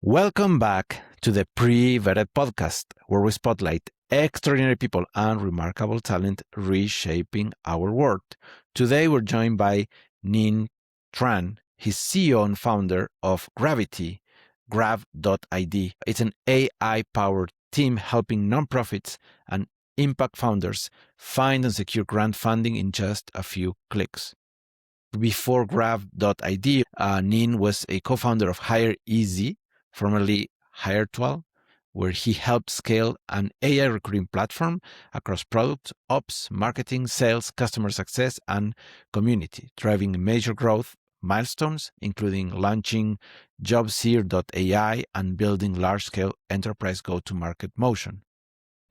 Welcome back to the PreVetted Podcast, where we spotlight extraordinary people and remarkable talent reshaping our world. Today, we're joined by Ninh Tran. He's CEO and founder of Grav.ID, Grav.ID. It's an AI-powered team helping nonprofits and impact founders find and secure grant funding in just a few clicks. Before Grav.ID, Ninh was a co-founder of hireEZ, formerly Hiretual, where he helped scale an AI recruiting platform across product, ops, marketing, sales, customer success, and community, driving major growth milestones, including launching Jobseer.ai and building large-scale enterprise go-to-market motion.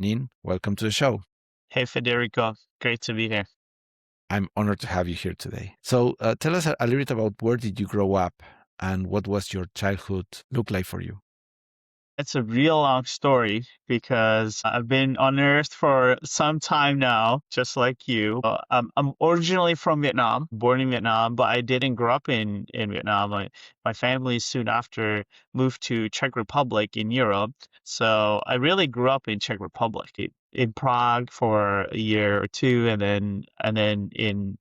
Ninh, welcome to the show. Hey, Federico. Great to be here. I'm honored to have you here today. So tell us a little bit about where did you grow up and what was your childhood look like for you? It's a real long story because I've been on Earth for some time now, just like you. I'm originally from Vietnam, born in Vietnam, but I didn't grow up in Vietnam. My family soon after moved to Czech Republic in Europe. So I really grew up in Czech Republic, in Prague for a year or two, and then in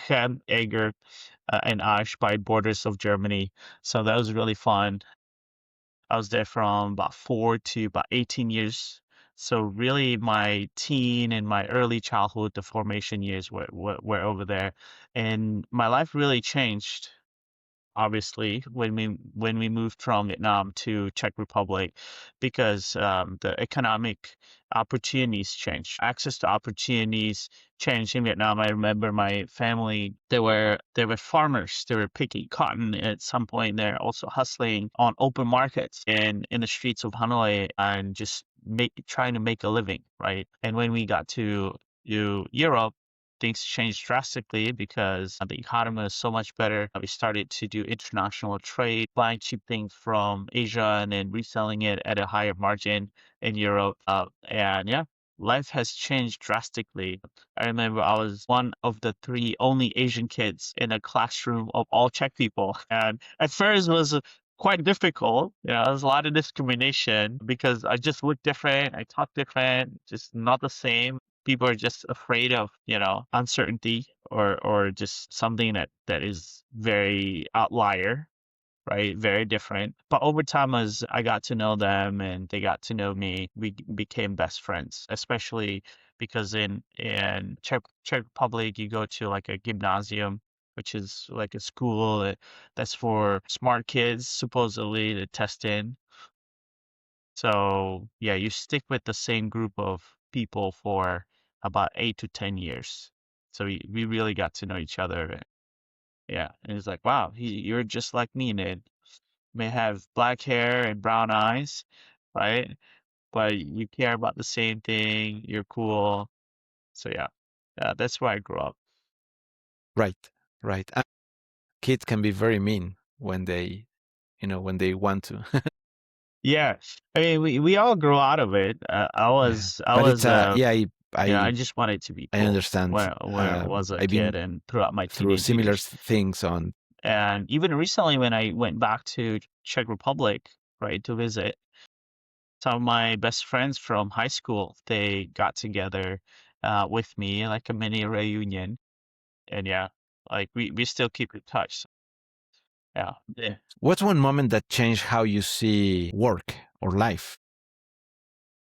Chem, Eger, and Asch by borders of Germany. So that was really fun. I was there from about 4 to about 18 years. So really my teen and my early childhood, the formation years were over there. And my life really changed, obviously, when we moved from Vietnam to Czech Republic, because the economic opportunities changed. Access to opportunities changed in Vietnam. I remember my family, they were farmers. They were picking cotton. At some point, they're also hustling on open markets and in the streets of Hanoi and just trying to make a living, right? And when we got to Europe, things changed drastically because the economy was so much better. We started to do international trade, buying cheap things from Asia and then reselling it at a higher margin in Europe. And yeah, life has changed drastically. I remember I was one of the 3 only Asian kids in a classroom of all Czech people. And at first it was quite difficult. There was a lot of discrimination because I just look different, I talk different, just not the same. People are just afraid of, uncertainty or just something that is very outlier, right? Very different. But over time, as I got to know them and they got to know me, we became best friends, especially because in Czech Republic, you go to like a gymnasium, which is like a school that's for smart kids, supposedly to test in. So yeah, you stick with the same group of people for about 8 to 10 years. So we really got to know each other. Yeah, and it's like, wow, you're just like me, Ned. May have black hair and brown eyes, right? But you care about the same thing. You're cool. So yeah, that's where I grew up. Right, right. And kids can be very mean when they, when they want to. Yeah, I mean, we all grow out of it. Yeah. But it's I just wanted to be I cool understand. when I was a I've kid been and throughout my through teenage similar years. things on. And even recently, when I went back to Czech Republic, right, to visit, some of my best friends from high school, they got together with me, like a mini reunion. And yeah, like we still keep in touch. Yeah. Yeah. What's one moment that changed how you see work or life?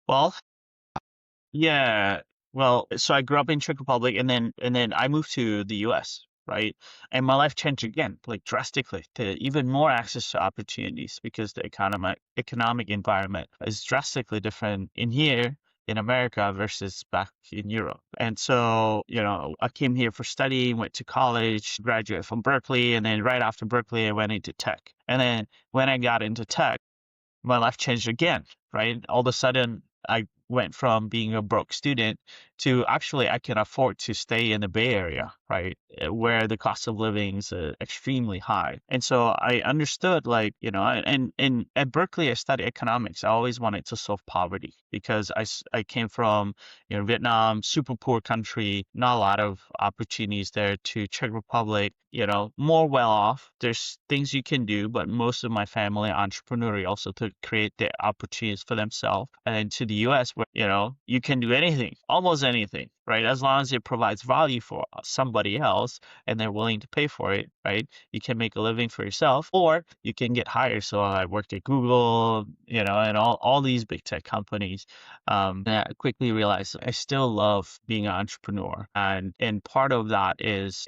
Well, yeah. Well, so I grew up in Czech Republic and then I moved to the US, right? And my life changed again, like drastically, to even more access to opportunities because the economic environment is drastically different in here in America versus back in Europe. And so, I came here for study, went to college, graduated from Berkeley, and then right after Berkeley, I went into tech. And then when I got into tech, my life changed again, right? All of a sudden, I went from being a broke student to actually I can afford to stay in the Bay Area. right? Where the cost of living is extremely high. And so I understood, like, and at Berkeley, I studied economics. I always wanted to solve poverty because I came from, Vietnam, super poor country, not a lot of opportunities there, to Czech Republic, more well off. There's things you can do, but most of my family entrepreneurial, also to create the opportunities for themselves. And then to the US, where, you can do anything, almost anything, right? As long as it provides value for somebody else and they're willing to pay for it, right? You can make a living for yourself, or you can get hired. So I worked at Google, and all these big tech companies. And I quickly realized I still love being an entrepreneur. And part of that is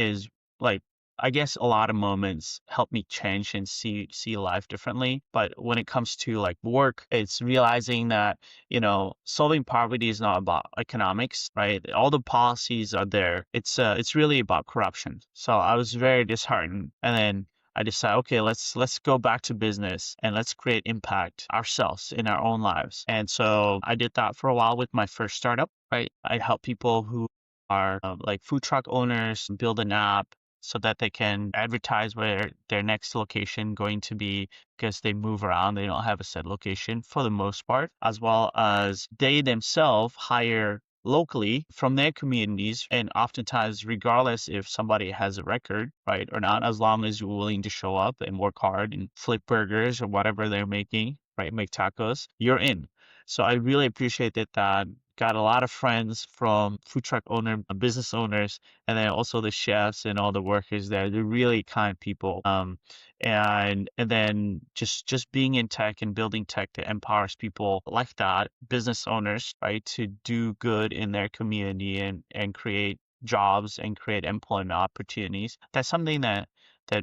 like, I guess a lot of moments help me change and see life differently. But when it comes to like work, it's realizing that, solving poverty is not about economics, right? All the policies are there. It's really about corruption. So I was very disheartened. And then I decided, okay, let's go back to business and let's create impact ourselves in our own lives. And so I did that for a while with my first startup, right? I help people who are like food truck owners build an app so that they can advertise where their next location going to be, because they move around. They don't have a set location for the most part, as well as they themselves hire locally from their communities. And oftentimes, regardless if somebody has a record, right, or not, as long as you're willing to show up and work hard and flip burgers or whatever they're making, right, make tacos, you're in. So I really appreciated that. Got a lot of friends from food truck owner, business owners, and then also the chefs and all the workers there. They're really kind people. And then just being in tech and building tech that empowers people like that, business owners, right, to do good in their community and create jobs and create employment opportunities. That's something that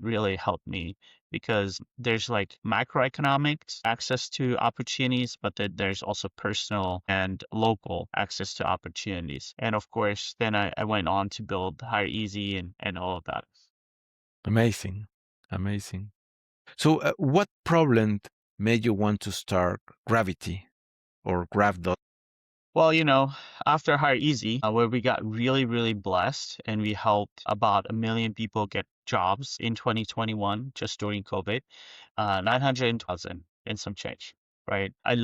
really helped me, because there's like macroeconomics access to opportunities, but then there's also personal and local access to opportunities. And of course, then I went on to build hireEZ and all of that. Amazing. Amazing. So, what problem made you want to start Gravity or Grav.ID? Well, after hireEZ, where we got really, really blessed and we helped about 1 million people get jobs in 2021, just during COVID, 900,000 and some change, right? I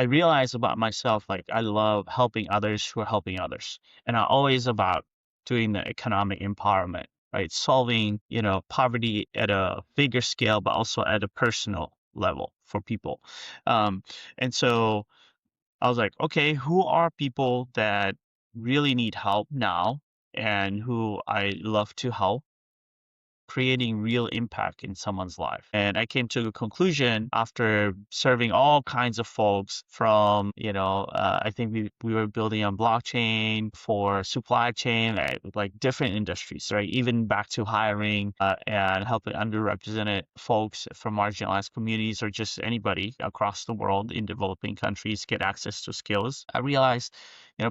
realized about myself, like I love helping others who are helping others. And I'm always about doing the economic empowerment, right? Solving, poverty at a bigger scale, but also at a personal level for people. And so I was like, okay, who are people that really need help now and who I love to help, creating real impact in someone's life? And I came to a conclusion after serving all kinds of folks from, I think we were building on blockchain for supply chain, right, like different industries, right? Even back to hiring and helping underrepresented folks from marginalized communities, or just anybody across the world in developing countries get access to skills. I realized,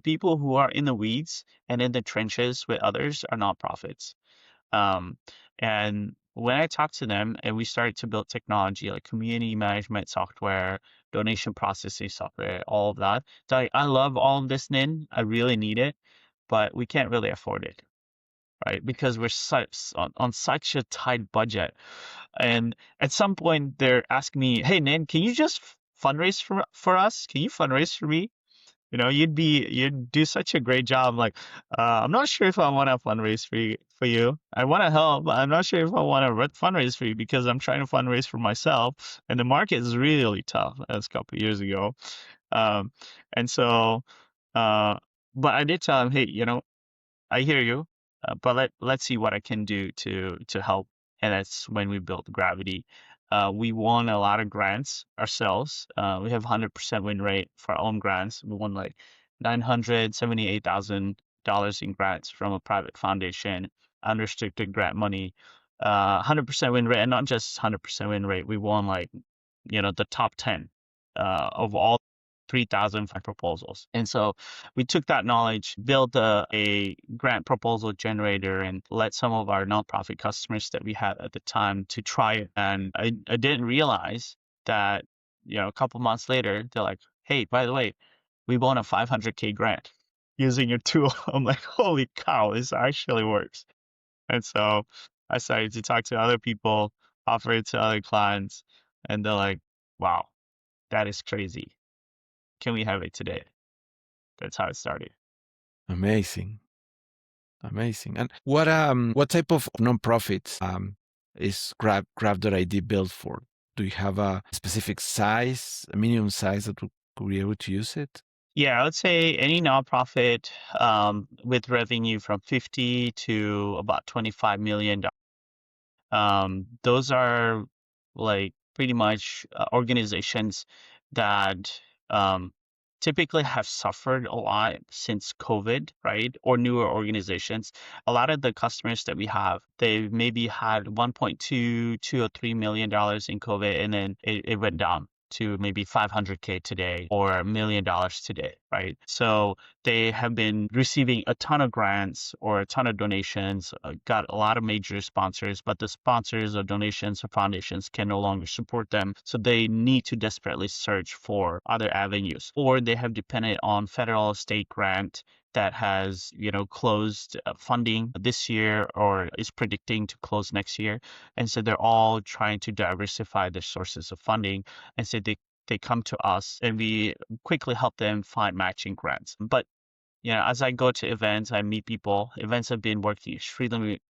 people who are in the weeds and in the trenches with others are nonprofits. Um, and when I talked to them and we started to build technology like community management software, donation processing software, all of that, they're like, I love all of this, Nin. I really need it, but we can't really afford it, right? Because we're on such a tight budget. And at some point, they're asking me, hey, Nin, can you just fundraise for us? Can you fundraise for me? You'd do such a great job. Like, I'm not sure if I want to fundraise for you. I want to help, but I'm not sure if I want to fundraise for you, because I'm trying to fundraise for myself, and the market is really tough as a couple of years ago. Um, and so, uh, but I did tell him, hey, I hear you, but let's see what I can do to help. And that's when we built Gravity. We won a lot of grants ourselves. We have 100% win rate for our own grants. We won like $978,000 in grants from a private foundation, unrestricted grant money. 100% win rate, and not just 100% win rate. We won like, the top 10 of all 3,000 proposals. And so we took that knowledge, built a grant proposal generator, and let some of our nonprofit customers that we had at the time to try it. And I didn't realize that, a couple months later, they're like, hey, by the way, we won a 500K grant using your tool. I'm like, holy cow, this actually works. And so I started to talk to other people, offer it to other clients, and they're like, wow, that is crazy. Can we have it today? That's how it started. Amazing. Amazing. And what type of nonprofits is Grav.ID built for? Do you have a specific size, a minimum size that could be able to use it? Yeah, I would say any nonprofit with revenue from 50 to about $25 million. Those are like pretty much organizations that typically have suffered a lot since COVID, right? Or newer organizations. A lot of the customers that we have, they maybe had 1.2, 2 or $3 million in COVID, and then it went down to maybe 500K today or $1 million today, right? So they have been receiving a ton of grants or a ton of donations, got a lot of major sponsors, but the sponsors or donations or foundations can no longer support them. So they need to desperately search for other avenues, or they have depended on federal state grant that has, closed funding this year or is predicting to close next year. And so they're all trying to diversify their sources of funding. And so they come to us and we quickly help them find matching grants. But as I go to events, I meet people. Events have been working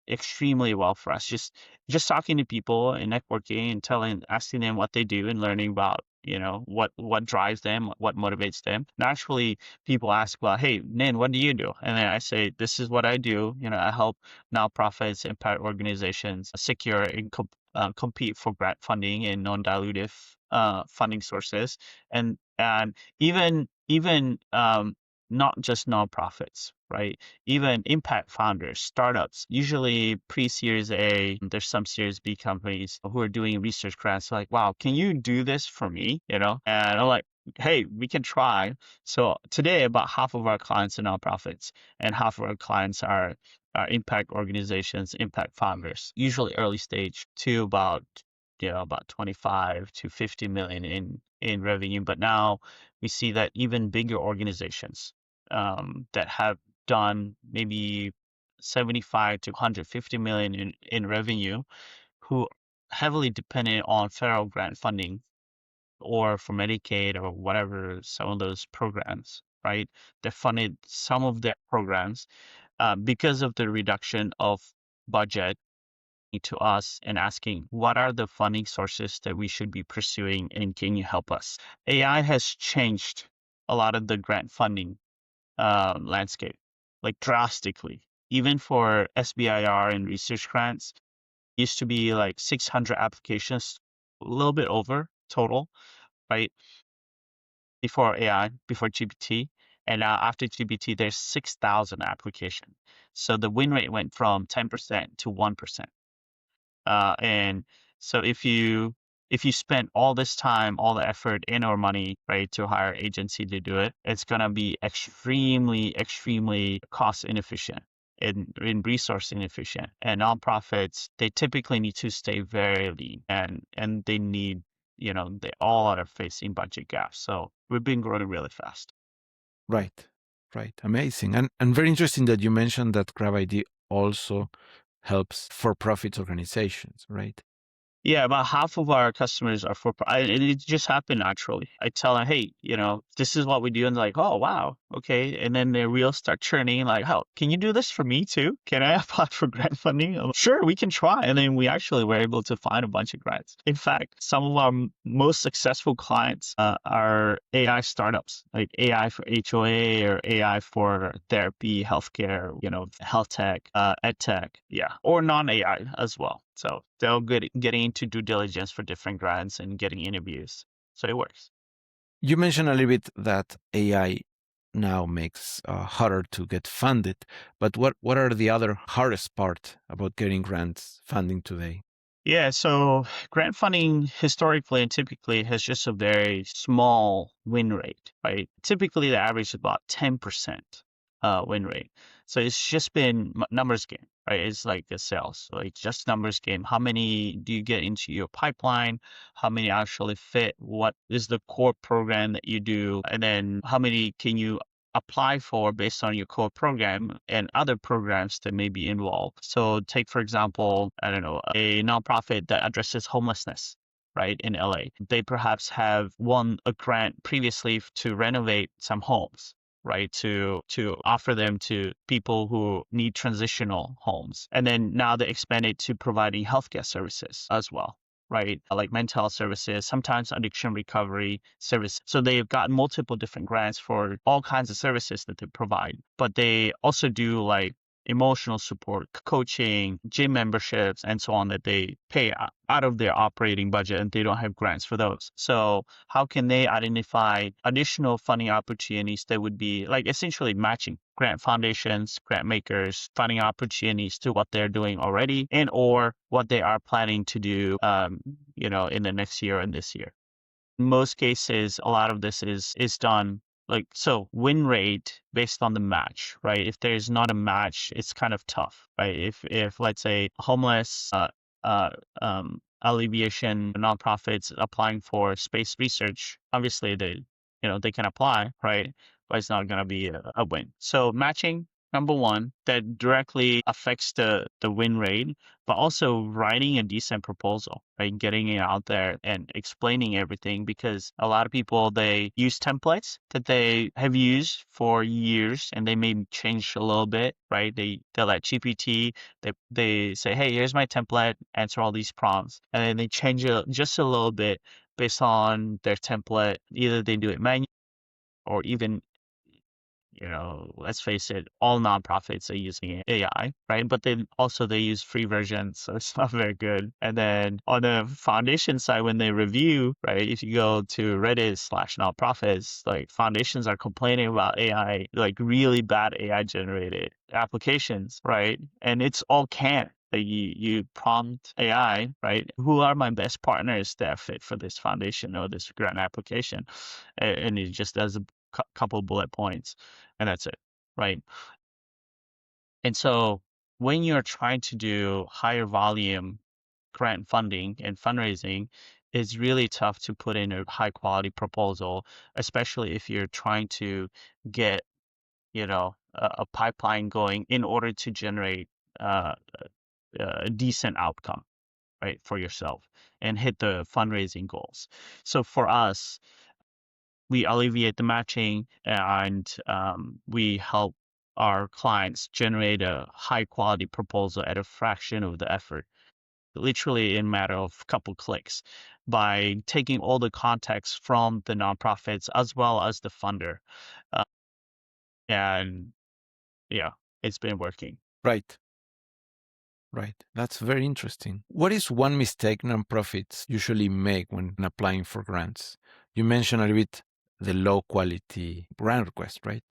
extremely well for us. Just talking to people and networking and asking them what they do and learning about, what drives them, what motivates them. Naturally, people ask, well, hey, Nin, what do you do? And then I say, this is what I do. I help nonprofits, impact organizations secure and compete for grant funding and non-dilutive funding sources, and even not just nonprofits, right? Even impact founders, startups, usually pre-Series A, there's some Series B companies who are doing research grants like, wow, can you do this for me? And I'm like, hey, we can try. So today, about half of our clients are nonprofits and half of our clients are impact organizations, impact founders, usually early stage to about 25 to 50 million in revenue. But now we see that even bigger organizations that have done maybe 75 to 150 million in revenue, who heavily dependent on federal grant funding or for Medicaid or whatever, some of those programs, right? They funded some of their programs because of the reduction of budget to us and asking what are the funding sources that we should be pursuing and can you help us? AI has changed a lot of the grant funding landscape, like drastically. Even for SBIR and research grants, used to be like 600 applications, a little bit over total, right? Before AI, before GPT. And now after GPT, there's 6,000 applications. So the win rate went from 10% to 1%. And so if you spend all this time, all the effort and or money, right, to hire agency to do it, it's gonna be extremely, extremely cost inefficient and in resource inefficient. And nonprofits, they typically need to stay very lean and they need, they all are facing budget gaps. So we've been growing really fast. Right, right. Amazing. And very interesting that you mentioned that Grav.ID also helps for-profit organizations, right? Yeah, about half of our customers are and it just happened naturally. I tell them, hey, this is what we do. And they're like, oh, wow. Okay. And then their wheels start churning like, oh, can you do this for me too? Can I apply for grant funding? I'm like, sure, we can try. And then we actually were able to find a bunch of grants. In fact, some of our most successful clients are AI startups, like AI for HOA or AI for therapy, healthcare, health tech, ed tech, yeah, or non-AI as well. So they'll getting into due diligence for different grants and getting interviews. So it works. You mentioned a little bit that AI now makes harder to get funded, but what are the other hardest part about getting grants funding today? Yeah, so grant funding historically and typically has just a very small win rate, right? Typically the average is about 10% win rate. So it's just been numbers game, right? It's like a sales, like just numbers game. How many do you get into your pipeline? How many actually fit? What is the core program that you do? And then how many can you apply for based on your core program and other programs that may be involved. So take, for example, I don't know, a nonprofit that addresses homelessness, right, in LA. They perhaps have won a grant previously to renovate some homes, right, to offer them to people who need transitional homes. And then now they expand it to providing healthcare services as well, right? Like mental health services, sometimes addiction recovery service. So they've got multiple different grants for all kinds of services that they provide. But they also do like emotional support, coaching, gym memberships, and so on that they pay out of their operating budget, and they don't have grants for those. So how can they identify additional funding opportunities that would be like essentially matching grant foundations, grant makers, funding opportunities to what they're doing already and or what they are planning to do, in the next year and this year. In most cases, a lot of this is done like so win rate based on the match, right? If there's not a match, it's kind of tough, right? If let's say homeless uh, alleviation nonprofits applying for space research, obviously they can apply, right? But it's not going to be a win. So matching, number one, that directly affects the win rate, but also writing a decent proposal, right? Getting it out there and explaining everything, because a lot of people, they use templates that they have used for years and they may change a little bit, right? They let GPT, they say, hey, here's my template, answer all these prompts, and then they change it just a little bit based on their template. Either they do it manually or even, let's face it, all nonprofits are using AI, right? But then also they use free versions, so it's not very good. And then on the foundation side, when they review, right, if you go to Reddit/nonprofits, like foundations are complaining about AI, like really bad AI generated applications, right? And it's all canned. Like you prompt AI, right? Who are my best partners that fit for this foundation or this grant application? And it just does a couple bullet points, and that's it, right? And so when you're trying to do higher volume grant funding and fundraising, it's really tough to put in a high quality proposal, especially if you're trying to get, a pipeline going in order to generate uh, a decent outcome, right, for yourself and hit the fundraising goals. So for us, we alleviate the matching, and we help our clients generate a high quality proposal at a fraction of the effort, literally in a matter of a couple clicks, by taking all the context from the nonprofits as well as the funder. Uh, and yeah, it's been working. Right. Right. That's very interesting. What is one mistake nonprofits usually make when applying for grants? You mentioned a little bit the low quality grant request, right?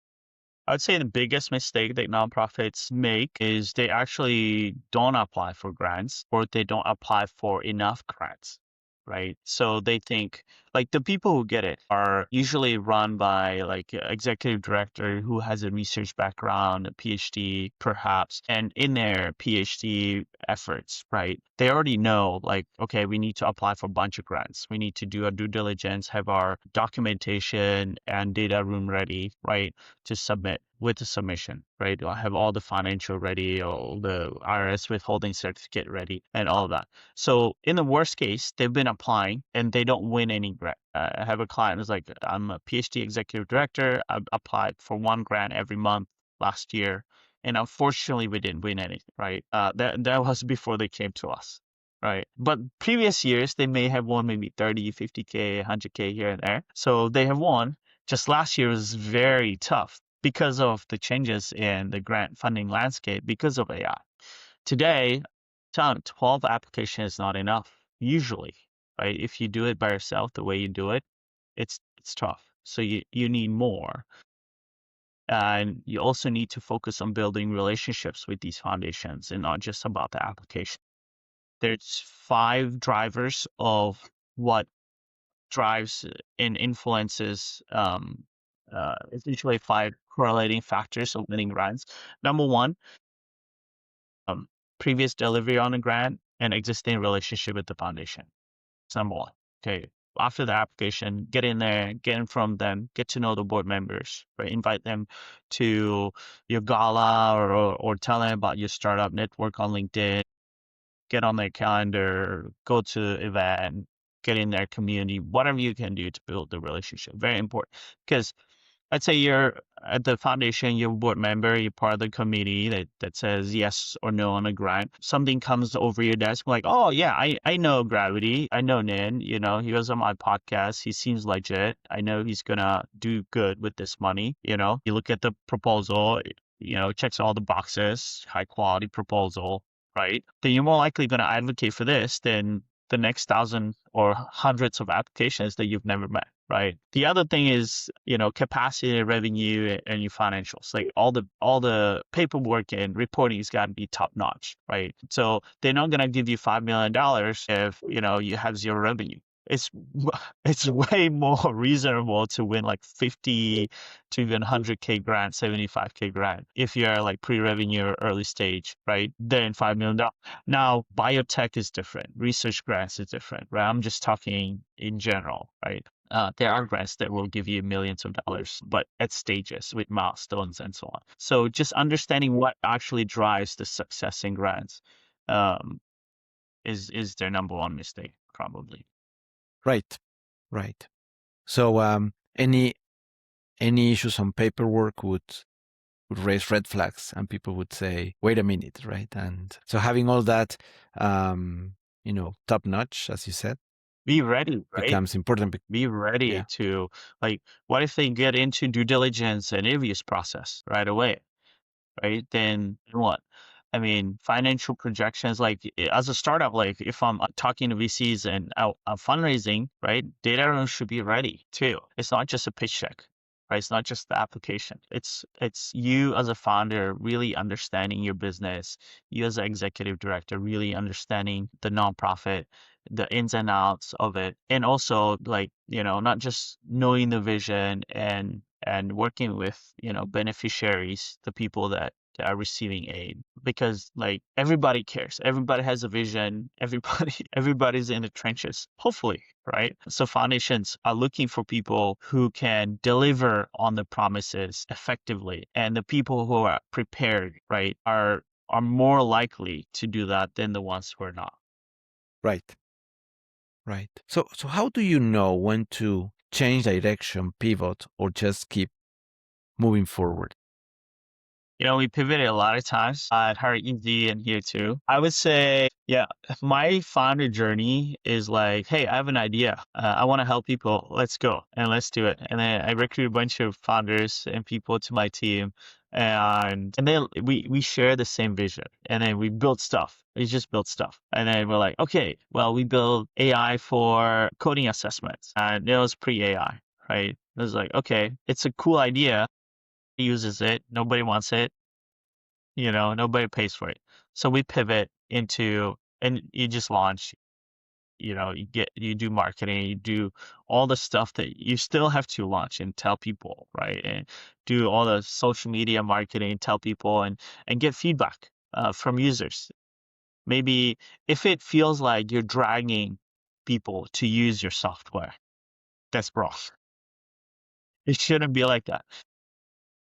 I would say the biggest mistake that nonprofits make is they actually don't apply for grants, or they don't apply for enough grants, right? So they think like the people who get it are usually run by like an executive director who has a research background, a PhD perhaps, and in their PhD efforts, right, they already know like, okay, we need to apply for a bunch of grants. We need to do our due diligence, have our documentation and data room ready, right, to submit with the submission, right? I have all the financial ready, all the IRS withholding certificate ready, and all of that. So in the worst case, they've been applying and they don't win any grant. I have a client who's like, I'm a PhD executive director. I applied for one grant every month last year, and unfortunately, we didn't win anything, right? That was before they came to us. Right. But previous years, they may have won maybe 30, 50K, 100K here and there. So they have won. Just last year was very tough because of the changes in the grant funding landscape because of AI. Today, 12 applications is not enough, usually, right? If you do it by yourself the way you do it, it's tough. So you need more. And you also need to focus on building relationships with these foundations and not just about the application. There's 5 drivers of what drives and influences, essentially 5 correlating factors of winning grants. Number one, um, previous delivery on a grant and existing relationship with the foundation. It's number one. Okay. after the application, get in there, get in from them, get to know the board members, right? Invite them to your gala or tell them about your startup, network on LinkedIn, get on their calendar, go to event, get in their community, whatever you can do to build the relationship. Very important. Because let's say you're at the foundation, you're a board member, you're part of the committee that says yes or no on a grant. Something comes over your desk like, oh yeah, I know Grav.ID. I know Nin, he was on my podcast. He seems legit. I know he's gonna do good with this money. You look at the proposal, checks all the boxes, high quality proposal, right? Then you're more likely gonna advocate for this than the next 1,000 or hundreds of applications that you've never met, right? The other thing is, capacity, revenue, and your financials. Like all the paperwork and reporting has got to be top notch, right? So they're not gonna give you $5 million if you have zero revenue. It's way more reasonable to win like 50 to even 100K grant, 75K grant if you're like pre-revenue or early stage, right? Than $5 million. Now, biotech is different. Research grants is different, right? I'm just talking in general, right? There are grants that will give you millions of dollars, but at stages with milestones and so on. So just understanding what actually drives the success in grants um, is their number one mistake, probably. Right. So any issues on paperwork would raise red flags, and people would say, "Wait a minute," right? And so having all that, top notch, as you said, be ready, right? becomes important. Be ready Yeah. to what if they get into due diligence and interviews process right away, right? Then what? I mean, financial projections, as a startup, like if I'm talking to VCs and fundraising, right? Data room should be ready too. It's not just a pitch deck, right? It's not just the application. It's you as a founder really understanding your business. You as an executive director really understanding the nonprofit, the ins and outs of it, and also not just knowing the vision and working with beneficiaries, the people that are receiving aid, because everybody cares, everybody has a vision, everybody's in the trenches, hopefully, right? So foundations are looking for people who can deliver on the promises effectively, and the people who are prepared, right, are more likely to do that than the ones who are not. Right. So how do you know when to change direction, pivot, or just keep moving forward? We pivoted a lot of times at hireEZ and here too. I would say, yeah, my founder journey is like, hey, I have an idea. I want to help people. Let's go and let's do it. And then I recruit a bunch of founders and people to my team. And then we share the same vision. And then we build stuff. We just build stuff. And then we're like, okay, well, we build AI for coding assessments. And it was pre-AI, right? It was like, okay, it's a cool idea. Uses it, nobody wants it, nobody pays for it. So we pivot into, and you just launch, you do marketing, you do all the stuff that you still have to launch and tell people, right? And do all the social media marketing, tell people and get feedback from users. Maybe if it feels like you're dragging people to use your software, that's wrong. It shouldn't be like that.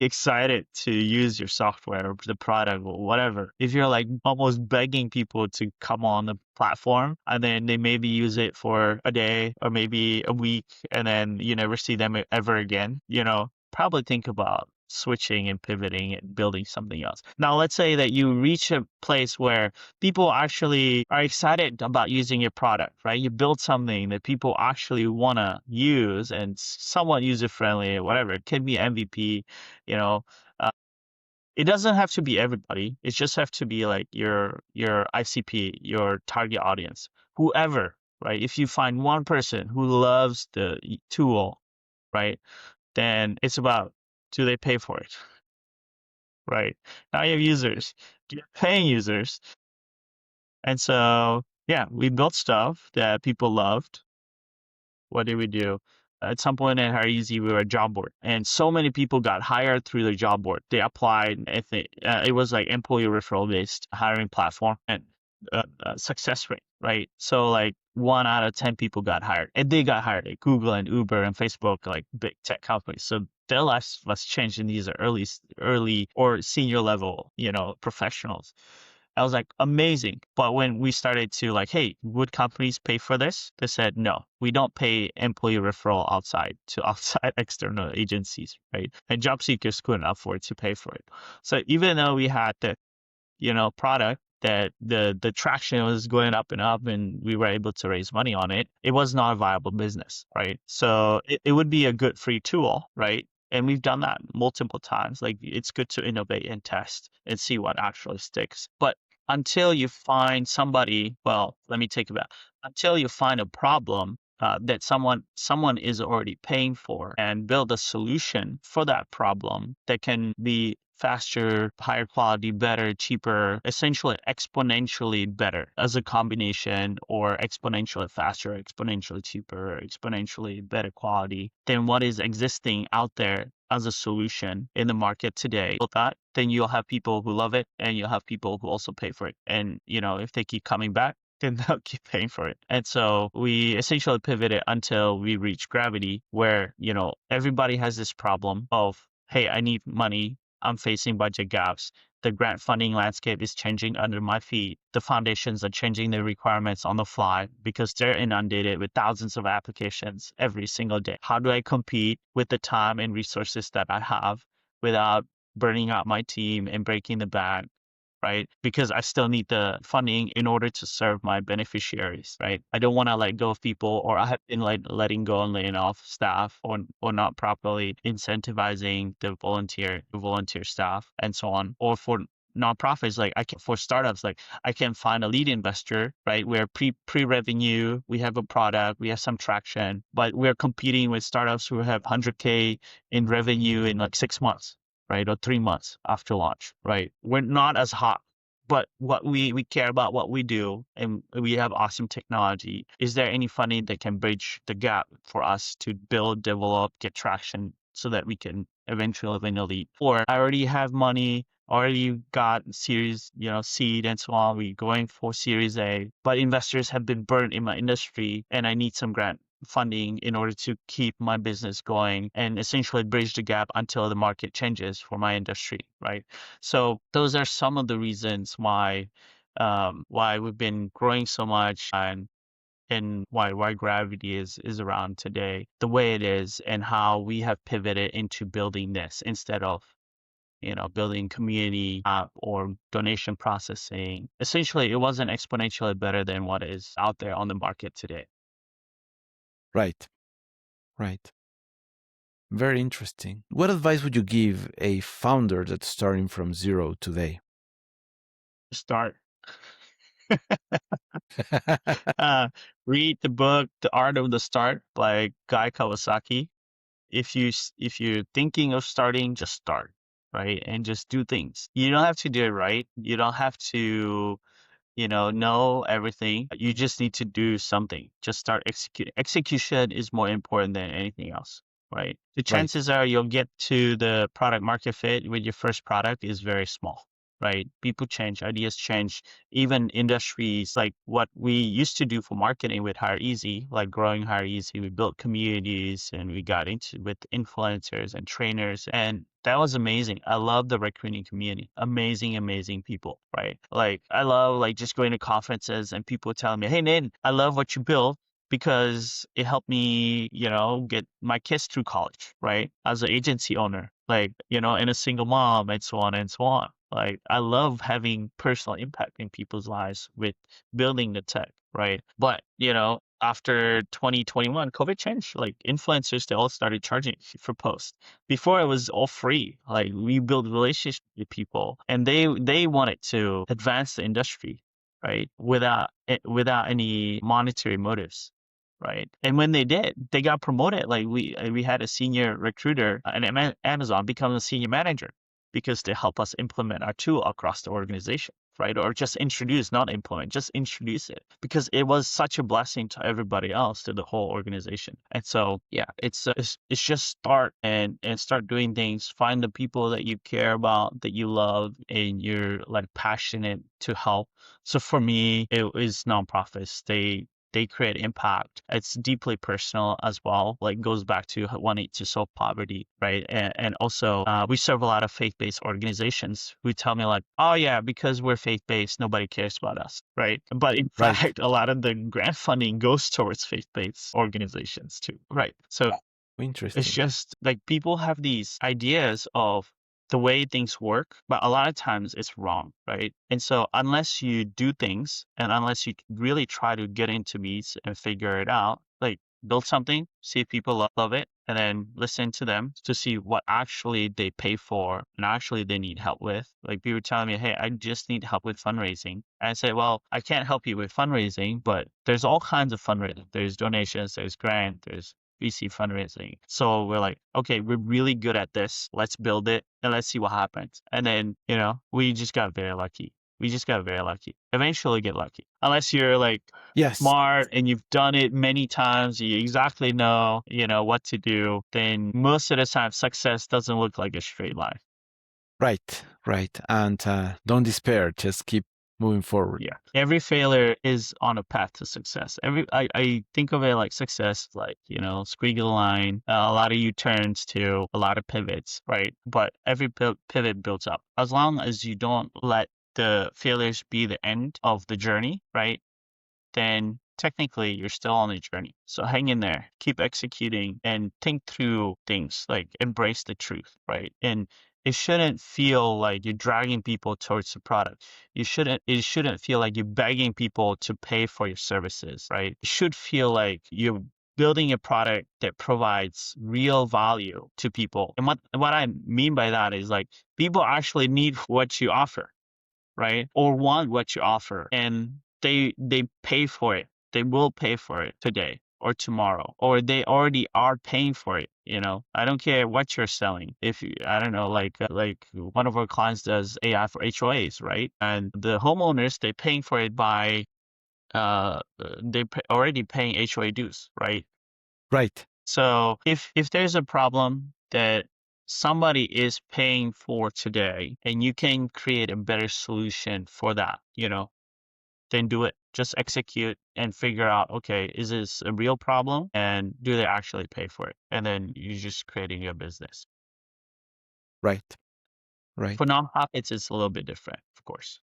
Excited to use your software or the product or whatever. If you're almost begging people to come on the platform and then they maybe use it for a day or maybe a week and then you never see them ever again, probably think about switching and pivoting and building something else. Now, let's say that you reach a place where people actually are excited about using your product, right? You build something that people actually want to use and somewhat user friendly or whatever. It can be MVP, it doesn't have to be everybody. It just have to be your ICP, your target audience, whoever, right? If you find one person who loves the tool, right, then it's about, do they pay for it? Right. Now you have users, paying users. And so, yeah, we built stuff that people loved. What did we do? At some point at hireEZ, we were a job board, and so many people got hired through the job board. They applied. I think it was like employee referral based hiring platform and success rate, right? So 1 out of 10 people got hired, and they got hired at Google and Uber and Facebook, like big tech companies. So their lives was changed, and these are early or senior level, professionals. I was like, amazing. But when we started to like, hey, would companies pay for this? They said, no, we don't pay employee referral outside external agencies, right? And job seekers couldn't afford to pay for it. So even though we had the, product that the traction was going up and up and we were able to raise money on it, it was not a viable business, right? So it would be a good free tool, right? And we've done that multiple times. Like it's good to innovate and test and see what actually sticks. But until you find somebody, well, let me take it back. Until you find a problem that someone is already paying for and build a solution for that problem that can be faster, higher quality, better, cheaper, essentially exponentially better as a combination, or exponentially faster, exponentially cheaper, exponentially better quality than what is existing out there as a solution in the market today. With that, then you'll have people who love it and you'll have people who also pay for it. And, if they keep coming back, then they'll keep paying for it. And so we essentially pivoted until we reached Grav.ID, where, everybody has this problem of, hey, I need money. I'm facing budget gaps. The grant funding landscape is changing under my feet. The foundations are changing their requirements on the fly because they're inundated with thousands of applications every single day. How do I compete with the time and resources that I have without burning out my team and breaking the bank? Right? Because I still need the funding in order to serve my beneficiaries, right? I don't want to let go of people, or I have been letting go and laying off staff, or not properly incentivizing the volunteer staff and so on. Or for nonprofits, like for startups, like I can find a lead investor, right? We're pre-revenue, we have a product, we have some traction, but we're competing with startups who have 100K in revenue in like 6 months, right? Or 3 months after launch, right? We're not as hot, but what we care about what we do, and we have awesome technology. Is there any funding that can bridge the gap for us to build, develop, get traction so that we can eventually win a lead? Or I already have money, already got series, seed and so on. We're going for series A, but investors have been burned in my industry and I need some grant funding in order to keep my business going and essentially bridge the gap until the market changes for my industry, right? So those are some of the reasons why we've been growing so much, and why Grav.ID is around today the way it is, and how we have pivoted into building this instead of building community app or donation processing. Essentially, it wasn't exponentially better than what is out there on the market today. Right. Very interesting. What advice would you give a founder that's starting from zero today? Start. Read the book The Art of the Start by Guy Kawasaki. If you're thinking of starting, just start, right? And just do things. You don't have to do it right. You don't have to know everything. You just need to do something. Just start executing. Execution is more important than anything else, right? The chances are you'll get to the product market fit with your first product is very small, right? People change, ideas change, even industries. Like what we used to do for marketing with hireEZ, like growing hireEZ, we built communities and we got into with influencers and trainers, and that was amazing. I love the recruiting community. Amazing people, right? Like I love like just going to conferences and people telling me, "Hey, Nate, I love what you built because it helped me, get my kids through college," right? As an agency owner, like, and a single mom and so on and so on. Like I love having personal impact in people's lives with building the tech, right? But, after 2021, COVID changed. Like influencers, they all started charging for posts. Before it was all free. Like we built relationships with people, and they wanted to advance the industry, right? Without any monetary motives, right? And when they did, they got promoted. Like we had a senior recruiter at Amazon become a senior manager because they help us implement our tool across the organization, right? Or just introduce, not implement, just introduce it, because it was such a blessing to everybody else, to the whole organization. And so, yeah, it's just start and start doing things. Find the people that you care about, that you love, and you're like passionate to help. So for me, it is nonprofits. they create impact. It's deeply personal as well. Like goes back to wanting to solve poverty, right? And also, we serve a lot of faith-based organizations who tell me like, oh yeah, because we're faith-based, nobody cares about us, right? But in Right. fact, a lot of the grant funding goes towards faith-based organizations too, right? So it's Interesting. just like people have these ideas of the way things work, but a lot of times it's wrong, right? And so unless you do things and unless you really try to get into meats and figure it out, like build something, see if people love it, and then listen to them to see what actually they pay for and actually they need help with. Like people telling me, hey, I just need help with fundraising. And I say, well, I can't help you with fundraising, but there's all kinds of fundraising. There's donations, there's grant, there's VC fundraising. So we're like, okay, we're really good at this. Let's build it and let's see what happens. And then, we just got very lucky. We just got very lucky. Eventually get lucky. Unless you're like Yes. smart and you've done it many times, you exactly know, what to do, then most of the time success doesn't look like a straight line. Right. And don't despair. Just keep moving forward. Yeah. Every failure is on a path to success. I think of it like success, like, squiggly line, a lot of U-turns to a lot of pivots, right? But every pivot builds up. As long as you don't let the failures be the end of the journey, right? Then technically you're still on the journey. So hang in there, keep executing and think through things, like embrace the truth, right? And it shouldn't feel like you're dragging people towards the product. It shouldn't feel like you're begging people to pay for your services, right? It should feel like you're building a product that provides real value to people. And what I mean by that is like people actually need what you offer, right? Or want what you offer, and they pay for it. They will pay for it today or tomorrow, or they already are paying for it. I don't care what you're selling. If I don't know, like one of our clients does AI for HOAs, right? And the homeowners, they're paying for it by already paying HOA dues, right? Right. So if there's a problem that somebody is paying for today and you can create a better solution for that, then do it. Just execute and figure out, okay, is this a real problem and do they actually pay for it? And then you're just creating your business. Right. For nonprofits, it's a little bit different, of course.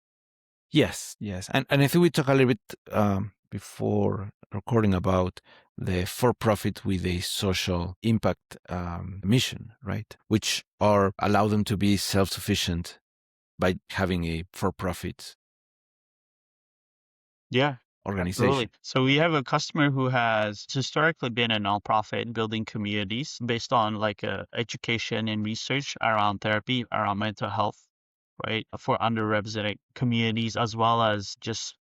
Yes. And I think we talked a little bit before recording about the for-profit with a social impact mission, right? Which allow them to be self-sufficient by having a for-profit organization. Absolutely. So we have a customer who has historically been a nonprofit building communities based on like education and research around therapy, around mental health, right? For underrepresented communities, as well as just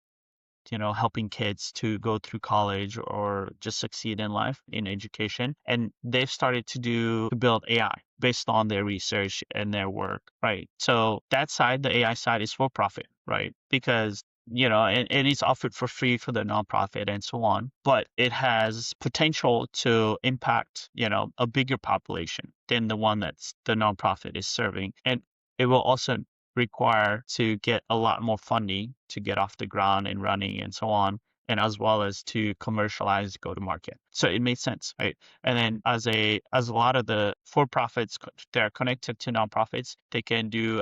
helping kids to go through college or just succeed in life in education. And they've started to build AI based on their research and their work, right? So that side, the AI side, is for profit, right? Because and it's offered for free for the nonprofit and so on, but it has potential to impact, a bigger population than the one that's the nonprofit is serving. And it will also require to get a lot more funding to get off the ground and running and so on, and as well as to commercialize, go to market. So it made sense, right? And then as a lot of the for-profits that are connected to nonprofits, they can do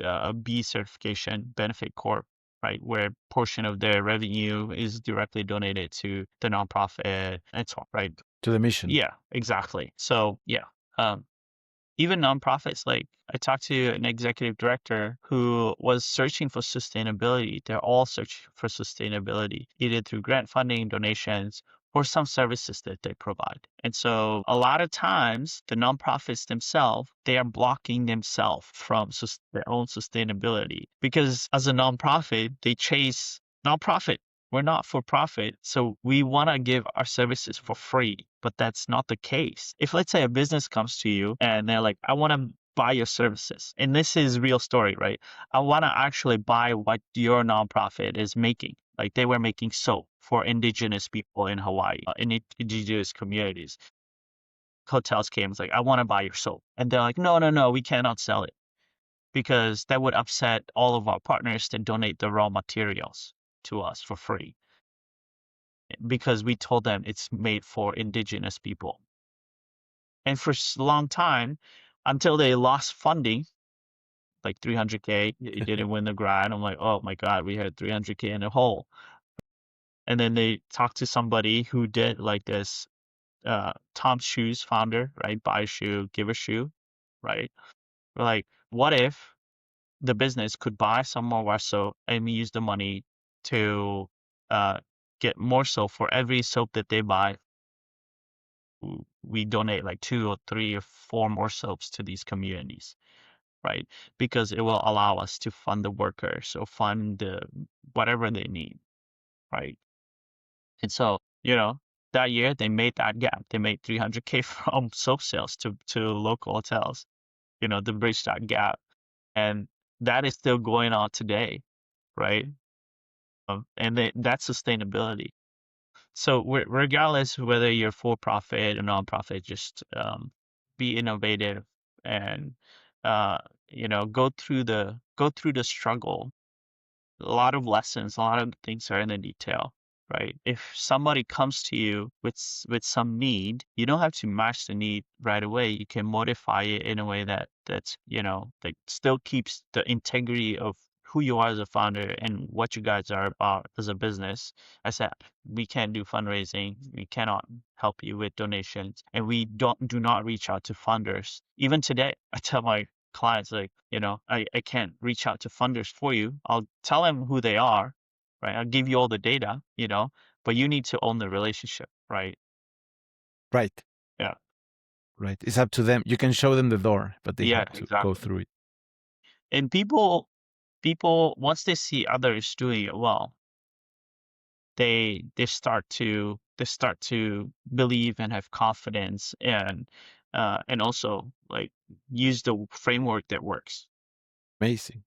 a B certification, benefit corp, right, where a portion of their revenue is directly donated to the nonprofit and so on, right? To the mission. Yeah, exactly. So yeah, even nonprofits, like I talked to an executive director who was searching for sustainability. They're all searching for sustainability, either through grant funding, donations, or some services that they provide. And so a lot of times the nonprofits themselves, they are blocking themselves from their own sustainability, because as a nonprofit, they chase nonprofit. We're not for profit, so we want to give our services for free, but that's not the case. If let's say a business comes to you and they're like, I want to buy your services, and this is real story, right? I want to actually buy what your nonprofit is making. Like they were making soap for indigenous people in Hawaii, in indigenous communities. Hotels came, it's like, I want to buy your soap. And they're like, no, we cannot sell it, because that would upset all of our partners that donate the raw materials to us for free. because we told them it's made for indigenous people. And for a long time, until they lost funding, like 300K, you didn't win the grant. I'm like, oh my God, we had 300K in a hole. And then they talked to somebody who did like this, Tom's Shoes founder, right? Buy a shoe, give a shoe, right? We're like, what if the business could buy some more of our soap and we use the money to get more soap for every soap that they buy? We donate like 2 or 3 or 4 more soaps to these communities, right? Because it will allow us to fund the workers or fund whatever they need, right? And so, that year they made that gap. They made 300K from soap sales to local hotels, to bridge that gap. And that is still going on today, right? And that's sustainability. So regardless whether you're for profit or nonprofit, just be innovative and go through the struggle. A lot of lessons, a lot of things are in the detail, right? If somebody comes to you with some need, you don't have to match the need right away. You can modify it in a way that's that still keeps the integrity of who you are as a founder and what you guys are about as a business. I said we can't do fundraising, we cannot help you with donations, and we do not reach out to funders. Even today, I tell my clients like, I can't reach out to funders for you. I'll tell them who they are, right? I'll give you all the data, but you need to own the relationship, right? Right. Yeah. Right. It's up to them. You can show them the door, but they Yeah, have to go exactly. through it. And people once they see others doing it well, they start to believe and have confidence and also like use the framework that works. Amazing.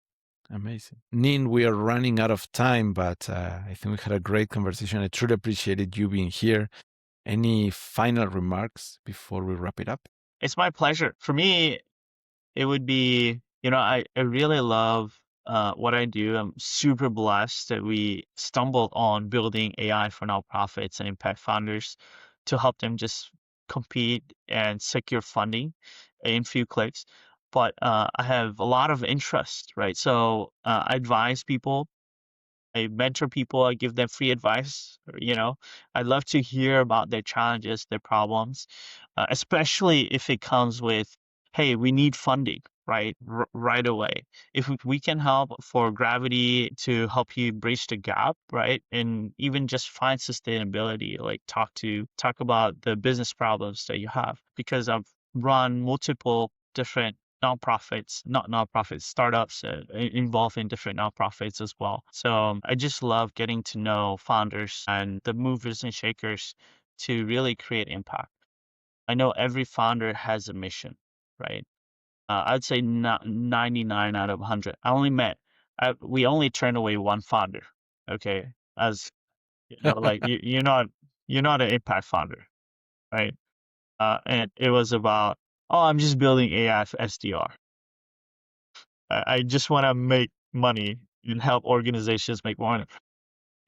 Amazing. Nin, we are running out of time, but I think we had a great conversation. I truly appreciated you being here. Any final remarks before we wrap it up? It's my pleasure. For me, it would be, I really love what I do. I'm super blessed that we stumbled on building AI for nonprofits and impact founders to help them just compete and secure funding in few clicks. But I have a lot of interest, right? So I advise people, I mentor people, I give them free advice. I love to hear about their challenges, their problems, especially if it comes with, hey, we need funding, right? Right away. If we can help for Grav.ID to help you bridge the gap, right? And even just find sustainability, like talk about the business problems that you have, because I've run multiple different not nonprofits, startups involved in different nonprofits as well. So I just love getting to know founders and the movers and shakers to really create impact. I know every founder has a mission, right? I'd say not 99 out of 100. We only turned away one founder. Okay, as like you're not an impact founder, right? And it was about, oh, I'm just building AI for SDR. I just want to make money and help organizations make money.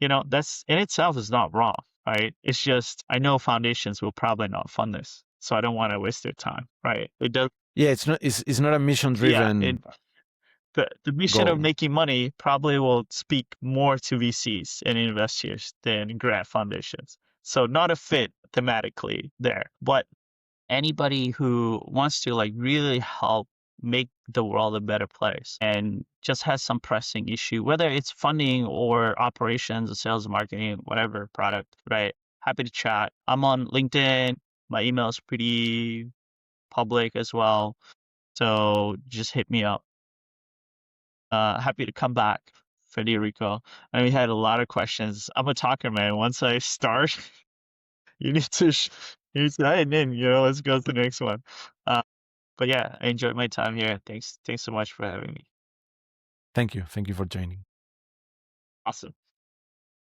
That's in itself is not wrong, right? It's just I know foundations will probably not fund this, so I don't want to waste their time, right? It does. Yeah, it's not a mission Yeah, driven the mission of goal. making money probably will speak more to VCs and investors than grant foundations. So not a fit thematically there, but anybody who wants to like really help make the world a better place and just has some pressing issue, whether it's funding or operations or sales and marketing, whatever product, right? Happy to chat. I'm on LinkedIn. My email is pretty public as well. So just hit me up. Happy to come back, Federico. And we had a lot of questions. I'm a talker, man. Once I start, you need to, you need to, hey, Nin, let's go to the next one. But yeah, I enjoyed my time here. Thanks so much for having me. Thank you. Thank you for joining. Awesome.